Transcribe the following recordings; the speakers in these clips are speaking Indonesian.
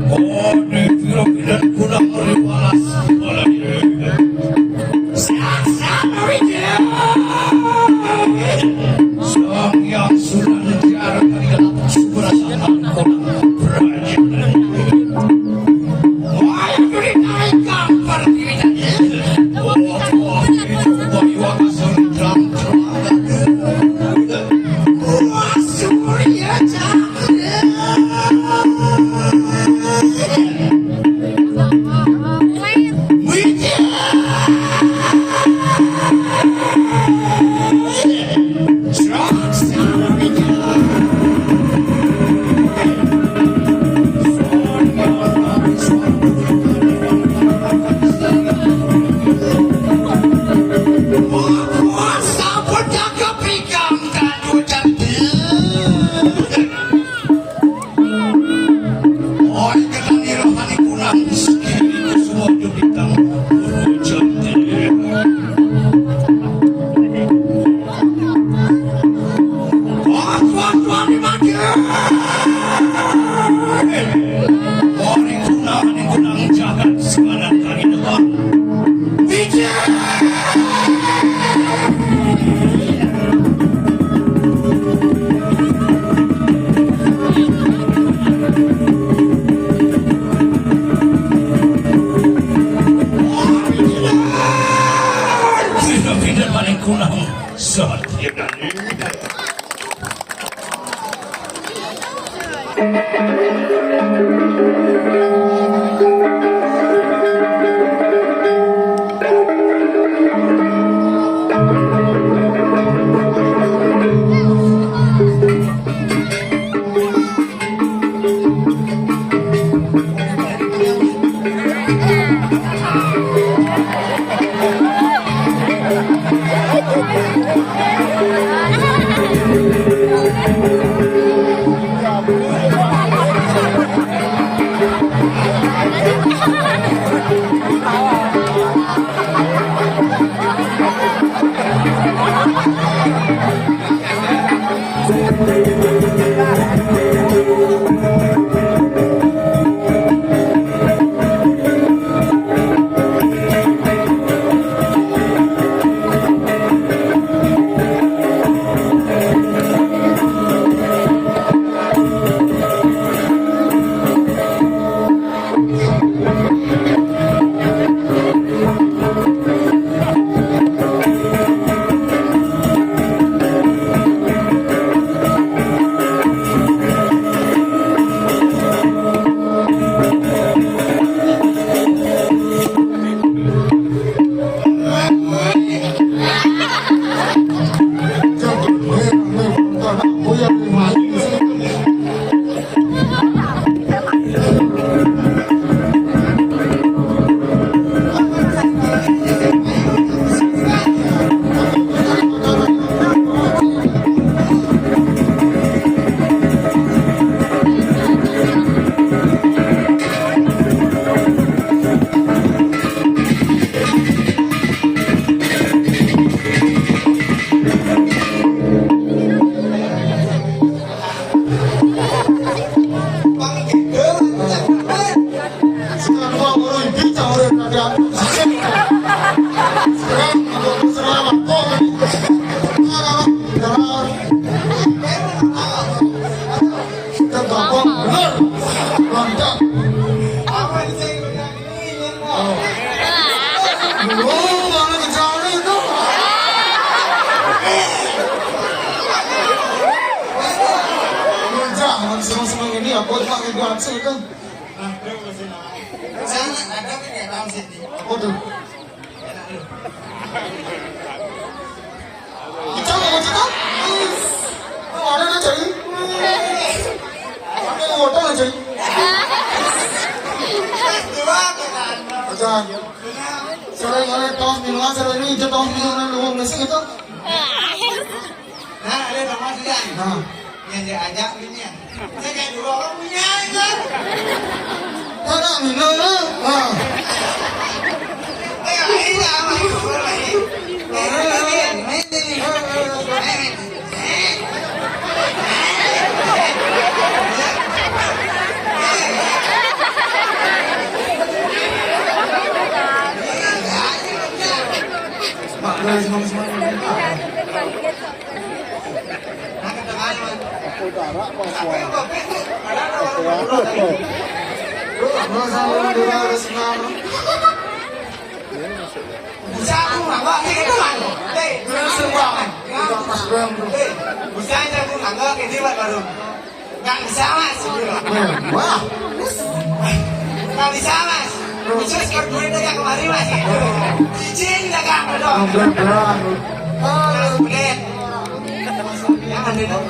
Oh, di film kurang meriwalas. Sang yang sudah dijarah dari dalam perasaan orang prajurit. Wah, itu dinaikkan berdirinya. Oh, itu bawa kesentrang terangkan. Wah, surya cahaya. Yang diajak ini ya. Saya kayak dulu orang punya itu. Ada minum. Utara Papua. Bisa aku nggak kayak gitu kan? Bisa aja aku nggak kayak gitu baru. Nggak bisa mas. Wah, Nggak bisa mas. Khusus kerjain aja kemarin mas. Izin dagang dong. Terus pelit. Yang ada dong.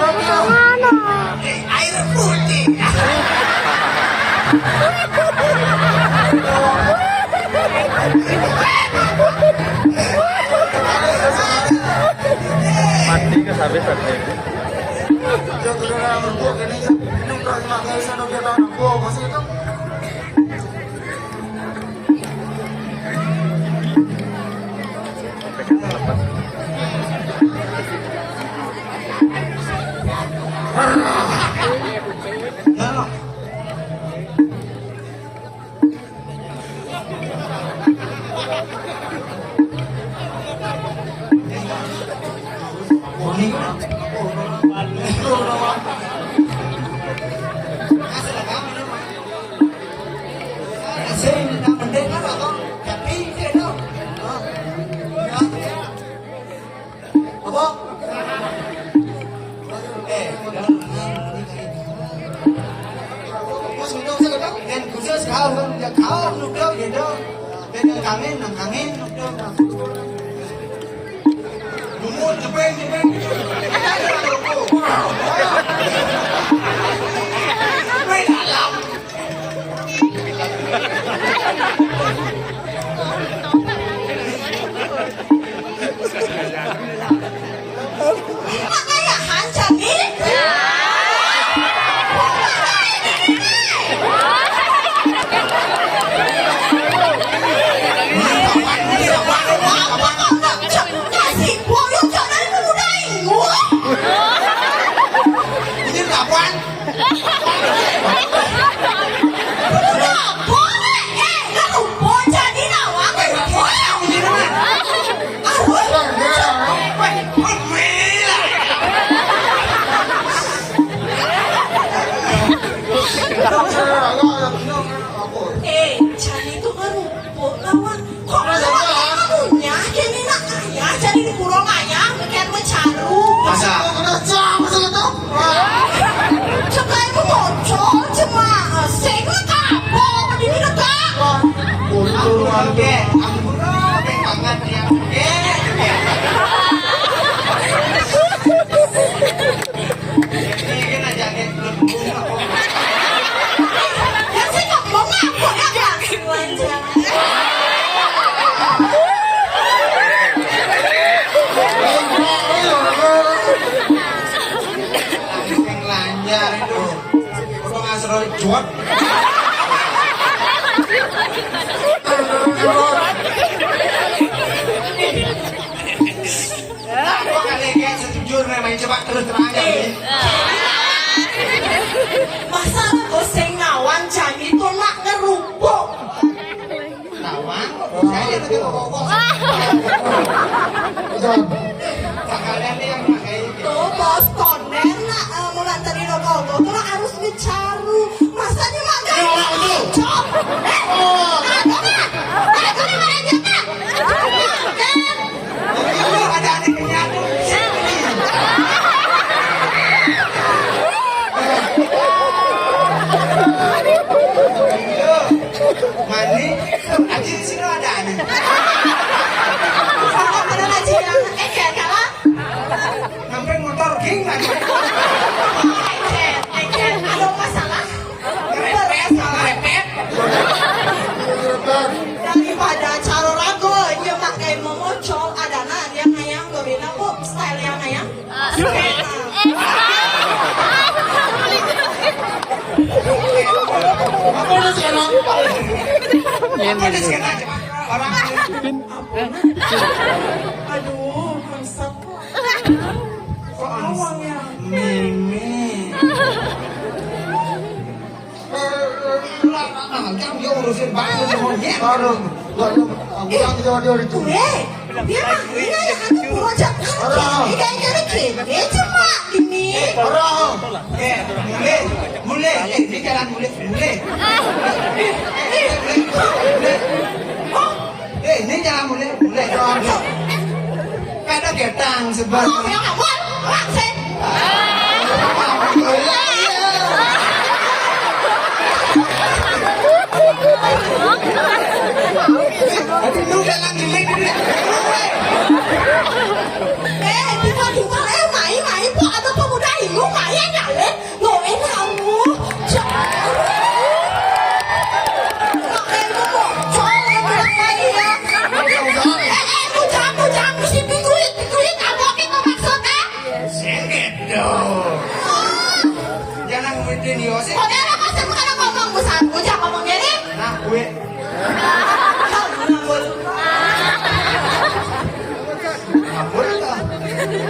apa orang? Air putih. Mati ke sabit tadi. Makanya hancami. Kasih boyong jangan menudai gua. Ini kapan? Kamu bocah di nawang. Jadi itu kan rumput lawan. Kok kamunya kini nak ayah jadi di kurung ayah bikin mencaru. Masa? Cuma ibu bocor cuma sego kapok di mana tak? Oke, aku pengen banget ya. Ini aja kayak belum bunga. Yang saya nggak mau ngaku ya kan? Yang lancar itu. Udah ngasih jual. Aku kali kayak sejujur main coba terus terang aja. Masalah goseng ngawan jadi itu nak ngerupuk. Kawan, saya itu kok. Kalian nih yang pakai Tuh bos konen nak mulai tadi nopo tuh harus bicaru. Masanya mak gak cocok. ada adiknya tuh. Mandi, aji di sini ada aneh. Kalau pada ngaji yang kalah. Sampai motor king lagi. Ada masalah. Ngerepet, ngerepet. Daripada caro rago dia pakai momocol ada nah yang ayam gorila kok style yang ayam. Apa Apa di sini aja orang Aduh, bangsat. Kok awang ya? Mimi. Kamu dia urusin bakso sama dia. Aduh, aku bilang dia itu. Dia mah ini yang aku project. Ini cuma ini. Orang. Mulai, ini jalan mulai. Ini jalan mulai. Kada getang sebab. Oh, yang awal, waksen. Lu jalan jelek dia. Tiba-tiba main po ada pemuda itu main nyale. Lo kamu. Jangan mesti pikuit kamu kita maksudnya. Segedo. Jangan ngomongin dia sih. Kok dia masih bukan ngomong besar, jangan ngomong gini. Nah, gue. Ngapur lah.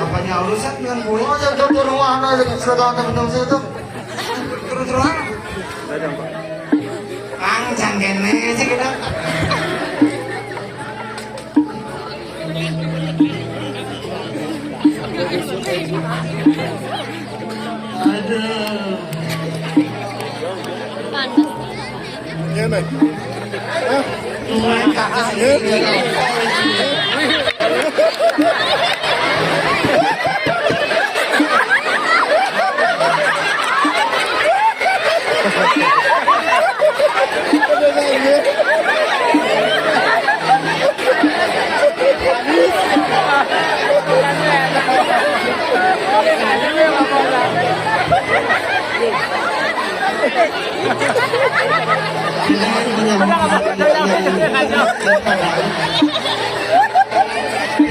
Apanya urusan dengan gue? Oh, yang jauh rumah anak yang sudah ada minum situ. Terus-terusan. Kang janggene sih kita. Aduh.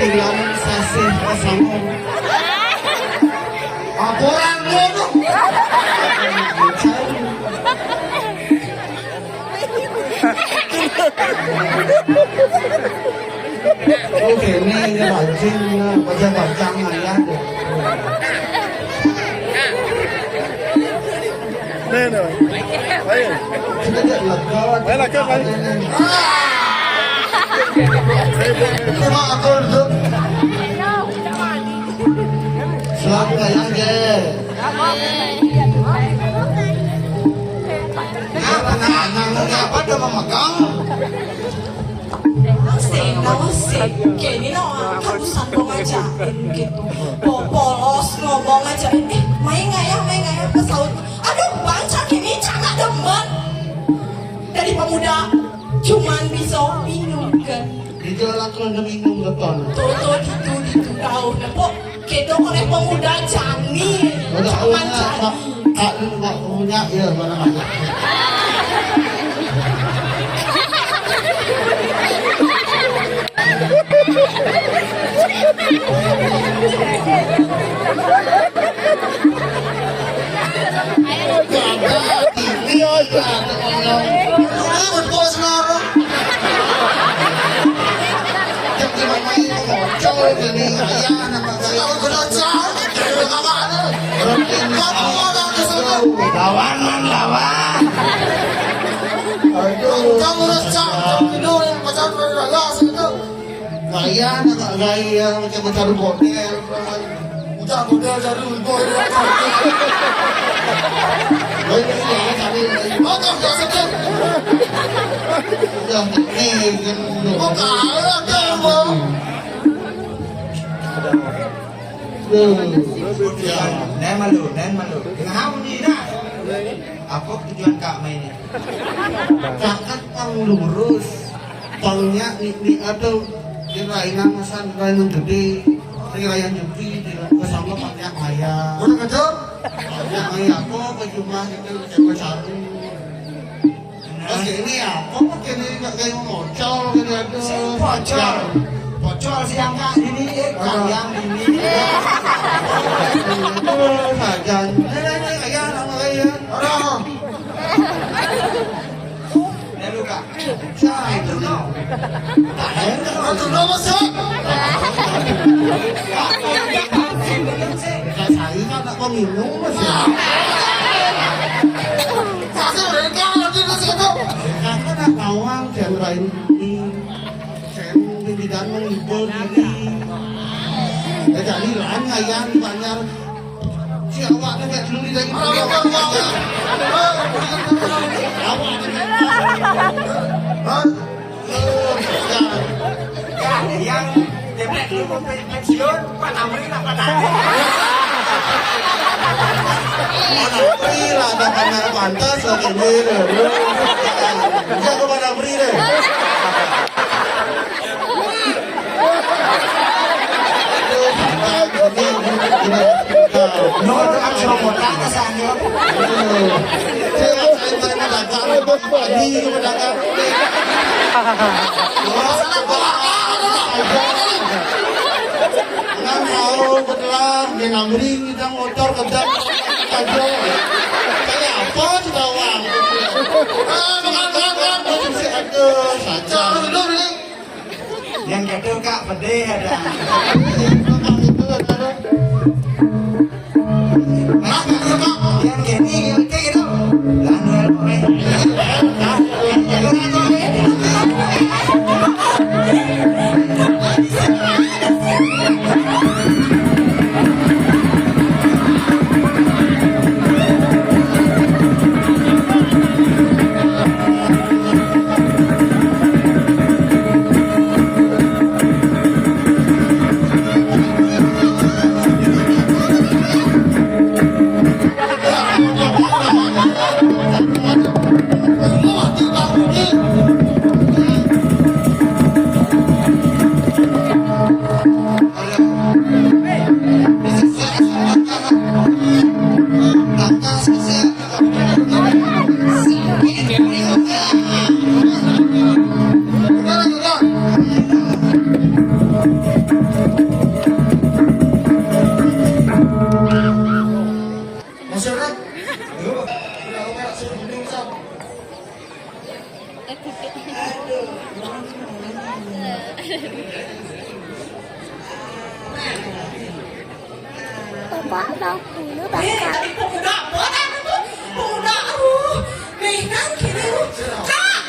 Ilang sasih pasangan. Apuran dia tu. Oke, ini bancingnya, baca-bacang ya. Ayo. Kita tak lekat. Ayo lah, Kak. Terima aku tu. Selamat kaya je. Apa dah memegang? Nausik, gini no, harusan dong aja, gitu. Polos ngomong aja, main nggak ya, pesawat. Aduh, baca gini sangat demen. Dari pemuda, cuman bisa minum kan. Di jalan kalau minum beton. Tuh, gitu, tahu. Kok gitu oleh pemuda jani, cuman jani. Aku tak punya ya mana-mana. Betul sekarang. Jangan main ngocol gini ayah nama saya. Kalau kena cakap, kena mana? Kamu ada di sana. Lawan. Aduh. Kamu dah cakap, minum macam berlaga situ. Gaya nak gaya macam cari hotel. Udah model dari boy. Gaya cari. Oh, tak situ. Dah ni kan. Oh, kalah kamu. Nen malu. Ngau ni nak. Apa tujuan kak mainnya? Kakak tang lurus. Tangnya ni ada kirainan masan kirainan gede, kirainan jepit, kesama banyak ayah. Udah kerja? Banyak ayah aku cuma itu cewek satu. Terus ini apa? Kini nggak kayak ngocol gitu ada. Bocor siang kak ini, kalian ini. Sajan. Ini ayah nama ayah. Orang. ใช่ถูกต้องแต่เห็นกันว่า Aduh, nama siapa? saya kan tak mau minum masih. Masih mereka lagi di situ. Aku nak ngawang genre ini, genre tidak menghibur diri. Ya jadi lah ngayan banyak. Siapa nak kat dulu di lagi. Yang jeblek dulu pensiun, Pak Amri nak pada. Amri lah ada kamera pantas lagi ni deh. Jangan kepada Amri deh. Nur kan semua kata sangat. Saya nak dagang pagi dagang. Nggak mau betulan dia ngambil kita motor kerja kerja kayak apa sudah uang saja yang kedua kak pedih ada yang gini kayak gitu Bapak tahu dulu Eh, bapak. tapi pemuda, buat apa tuh? Pemuda, aduh, nih kan kini lu, kak,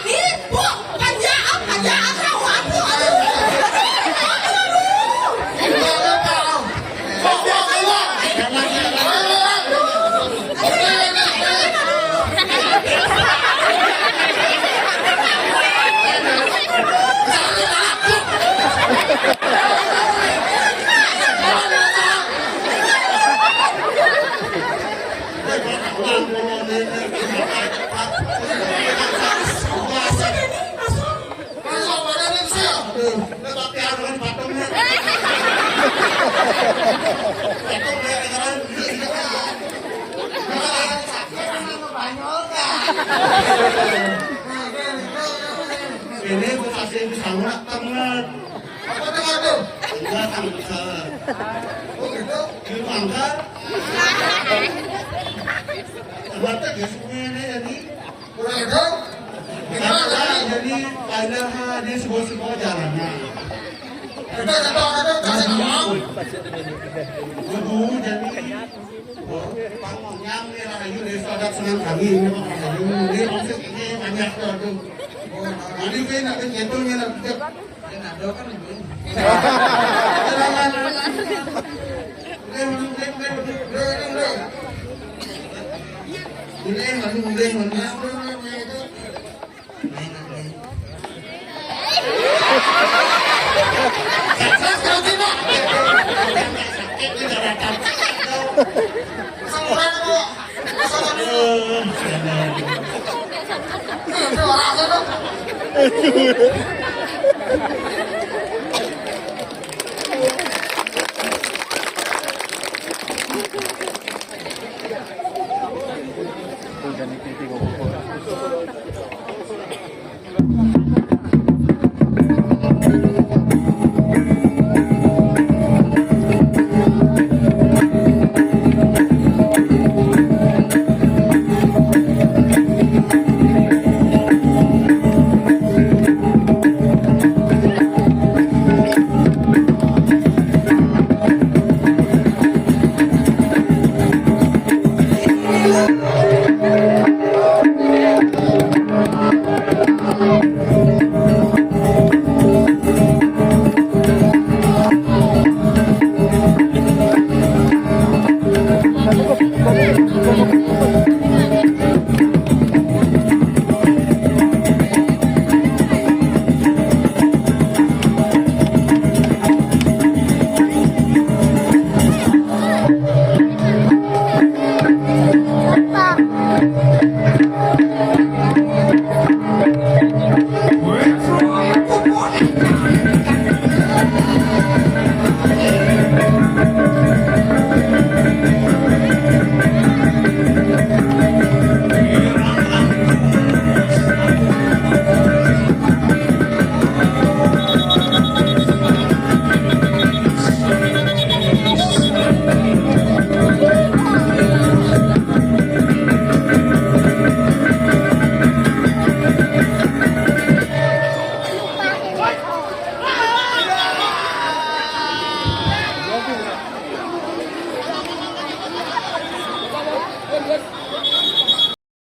nih, bu, panjang, kawan, bu, ini kasih sangat teman. Apa dengan itu? Enggak angkat. Oh gitu. Itu angkat. Ternyata gesuknya ini. Kurang itu? Gimana tadi? Jadi ada di sebuah jalannya. Kita kasih ngomong. Ibu jadi pangongnya ini rahayu dari saudara senang kami ini maksud ini banyak tuh. Jadi kan nak kentongnya nak cek. Ada kan ibu. Thank